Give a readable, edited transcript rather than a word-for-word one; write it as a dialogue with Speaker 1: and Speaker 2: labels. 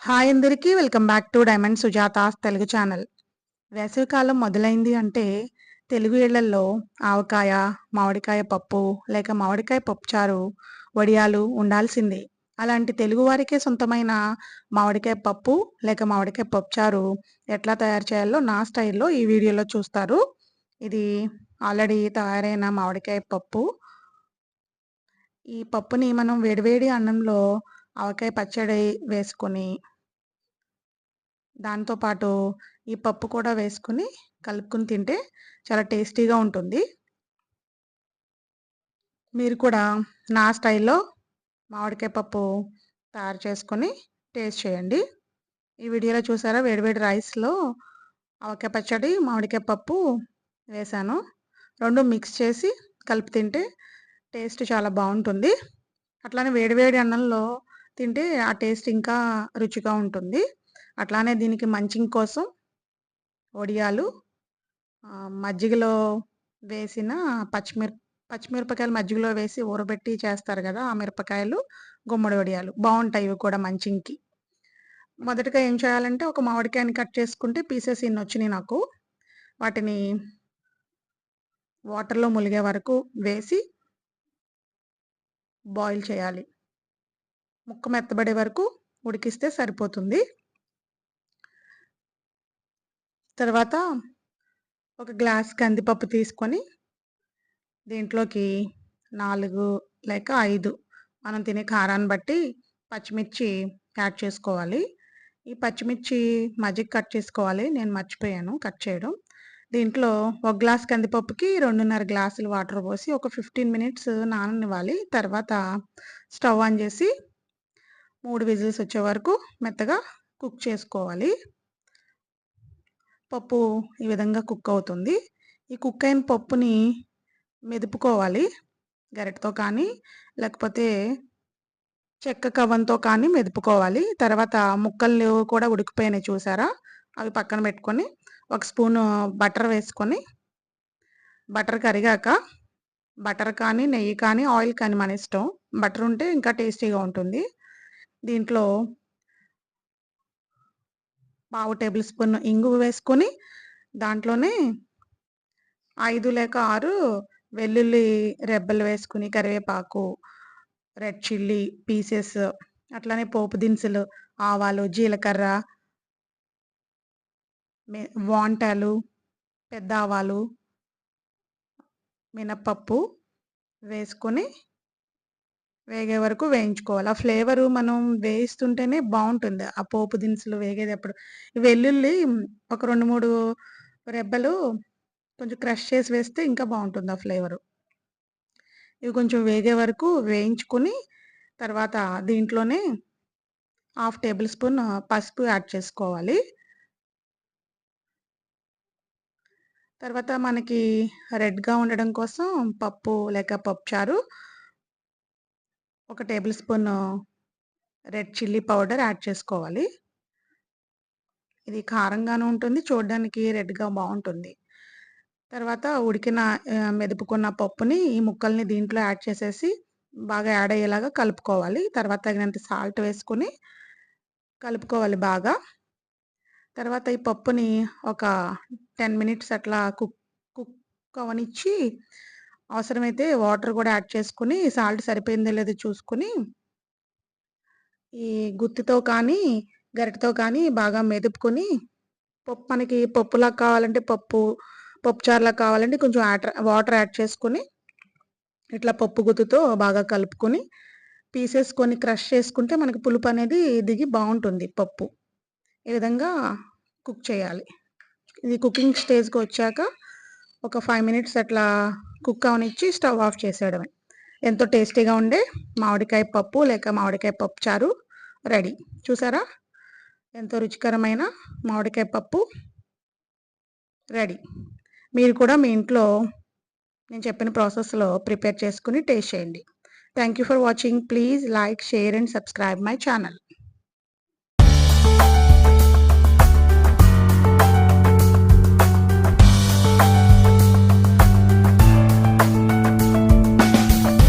Speaker 1: Hi అందరికీ welcome back to diamond Sujata's Telugu channel. వేసవికాలం మొదలైంది అంటే తెలుగు ఇళ్లల్లో ఆవకాయ, మామిడికాయ పప్పు లేక మామిడికాయ పప్పుచారు, వడియాలు ఉండాల్సిందే. అలాంటి తెలుగువారికే సొంతమైన మామిడికాయ పప్పు లేక మామిడికాయ పప్పుచారు ఎట్లా తయారు చేయాలో నా స్టైల్‌లో ఈ వీడియోలో చూస్తారు. ఇది ఆల్రెడీ తయారైన మామిడికాయ పప్పు. ఈ పప్పుని మనం వేడివేడి అన్నంలో ఆవకాయ పచ్చడి వేసుకొని దాంతో పాటు ఈ పప్పు కూడా వేసుకొని కలుపుకొని తింటే చాలా టేస్టీగా ఉంటుంది. మీరు కూడా నా స్టైల్‌లో మామిడికాయ పప్పు తయారు చేసుకొని టేస్ట్ చేయండి. ఈ వీడియోలో చూసారా వేడి రైస్‌లో ఆవకాయ పచ్చడి, మామిడికాయ పప్పు వేశాను. 2 మిక్స్ చేసి కలిపి తింటే టేస్ట్ చాలా బావుంటుంది. అట్లానే వేడి అన్నంలో తింటే ఆ టేస్ట్ ఇంకా రుచిగా ఉంటుంది. అట్లానే దీనికి మంచింగ్ కోసం వడియాలు, మజ్జిగలో వేసిన పచ్చిమిరపకాయలు మజ్జిగలో వేసి ఊరబెట్టి చేస్తారు గదా! ఆ మిరపకాయలు, గుమ్మడి వడియాలు బావుంటాయి ఇవి కూడా మంచింగ్‌కి. మొదటగా ఏం చేయాలంటే ఒక మామిడికాయని కట్ చేసుకుంటే పీసెస్ ఇన్నొచ్చినియి నాకు. వాటిని వాటర్‌లో ములిగే వరకు వేసి బాయిల్ చేయాలి. ముక్క మెత్తబడే వరకు ఉడికిస్తే సరిపోతుంది. తర్వాత ఒక గ్లాస్ కందిపప్పు తీసుకొని దీంట్లోకి 4 లేక 5 మనం తినే కారాన్ని బట్టి పచ్చిమిర్చి యాడ్ చేసుకోవాలి. ఈ పచ్చిమిర్చి మజ్జిగ కట్ చేసుకోవాలి. నేను మర్చిపోయాను కట్ చేయడం. దీంట్లో ఒక గ్లాస్ కందిపప్పుకి 2:30 గ్లాసులు వాటర్ పోసి ఒక 15 మినిట్స్ నాననివ్వాలి. తర్వాత స్టవ్ ఆన్ చేసి 3 విజిల్స్ వచ్చే వరకు మెత్తగా కుక్ చేసుకోవాలి. పప్పు ఈ విధంగా కుక్ అవుతుంది. ఈ కుక్ అయిన పప్పుని మెదుపుకోవాలి. గరిటెతో కానీ, లేకపోతే చెక్క కవ్వంతో కానీ మెదుపుకోవాలి. తర్వాత ముక్కలు కూడా ఉడికిపోయినాయి చూసారా? అవి పక్కన పెట్టుకొని, ఒక స్పూను బటర్ వేసుకొని, బటర్ కరిగాక బటర్ కానీ, నెయ్యి కానీ, ఆయిల్ కానీ మన ఇష్టం. బటర్ ఉంటే ఇంకా టేస్టీగా ఉంటుంది. దీంట్లో పావు టేబుల్ స్పూన్ ఇంగువ వేసుకొని, దాంట్లోనే 5 లేక 6 వెల్లుల్లి రెబ్బలు వేసుకొని, కరివేపాకు, రెడ్ చిల్లీ పీసెస్, అట్లానే పోపు దినుసులు, ఆవాలు, జీలకర్ర, వాంటాలు, పెద్ద ఆవాలు, మినపప్పు వేసుకొని వేగే వరకు వేయించుకోవాలి. ఆ ఫ్లేవరు మనం వేయిస్తుంటేనే బావుంటుంది. ఆ పోపు దినుసులు వేగేదప్పుడు. ఈ వెల్లుల్లి ఒక 2, 3 రెబ్బలు కొంచెం క్రష్ చేసి వేస్తే ఇంకా బావుంటుంది ఆ ఫ్లేవరు. ఇవి కొంచెం వేగే వరకు వేయించుకొని, తర్వాత దీంట్లోనే హాఫ్ టేబుల్ స్పూన్ పసుపు యాడ్ చేసుకోవాలి. తర్వాత మనకి రెడ్‌గా ఉండడం కోసం పప్పు లేక పప్పుచారు, ఒక table spoon red chilli powder add చేసుకోవాలి. ఇది కారంగాను ఉంటుంది. చూడడానికి రెడ్‌గా బావుంటుంది. తర్వాత ఉడికిన మెదుపుకున్న పప్పుని ఈ ముక్కల్ని దీంట్లో యాడ్ చేసేసి బాగా యాడ్ అయ్యేలాగా కలుపుకోవాలి. తర్వాత తగినంత సాల్ట్ వేసుకొని కలుపుకోవాలి బాగా. తర్వాత ఈ పప్పుని ఒక 10 మినిట్స్ అట్లా కుక్ అవ్వనిచ్చి, అవసరమైతే వాటర్ కూడా యాడ్ చేసుకొని సాల్ట్ సరిపోయిందో లేదో చూసుకొని, ఈ గుత్తితో కానీ, గరిటెతో కానీ బాగా మెదుపుకొని మనకి పప్పులాగా కావాలంటే పప్పుచారులాగా కావాలంటే కొంచెం వాటర్ యాడ్ చేసుకొని, ఇట్లా పప్పు గుత్తితో బాగా కలుపుకొని, పీసెస్ కొన్ని క్రష్ చేసుకుంటే మనకి పులుపనేది దిగి బావుంటుంది పప్పు. ఈ విధంగా కుక్ చేయాలి. ఇది కుకింగ్ స్టేజ్‌కొచ్చాక ఒక 5 మినిట్స్ అట్లా కుక్ అవ్వనిచ్చి స్టవ్ ఆఫ్ చేసేయడమే. ఎంతో టేస్టీగా ఉండే మామిడికాయ పప్పు లేక మామిడికాయ పప్పుచారు రెడీ. చూసారా? ఎంతో రుచికరమైన మామిడికాయ పప్పు రెడీ. మీరు కూడా మీ ఇంట్లో నేను చెప్పిన ప్రాసెస్‌లో ప్రిపేర్ చేసుకొని టేస్ట్ చేయండి. Thank you for watching. Please like, share and subscribe my channel.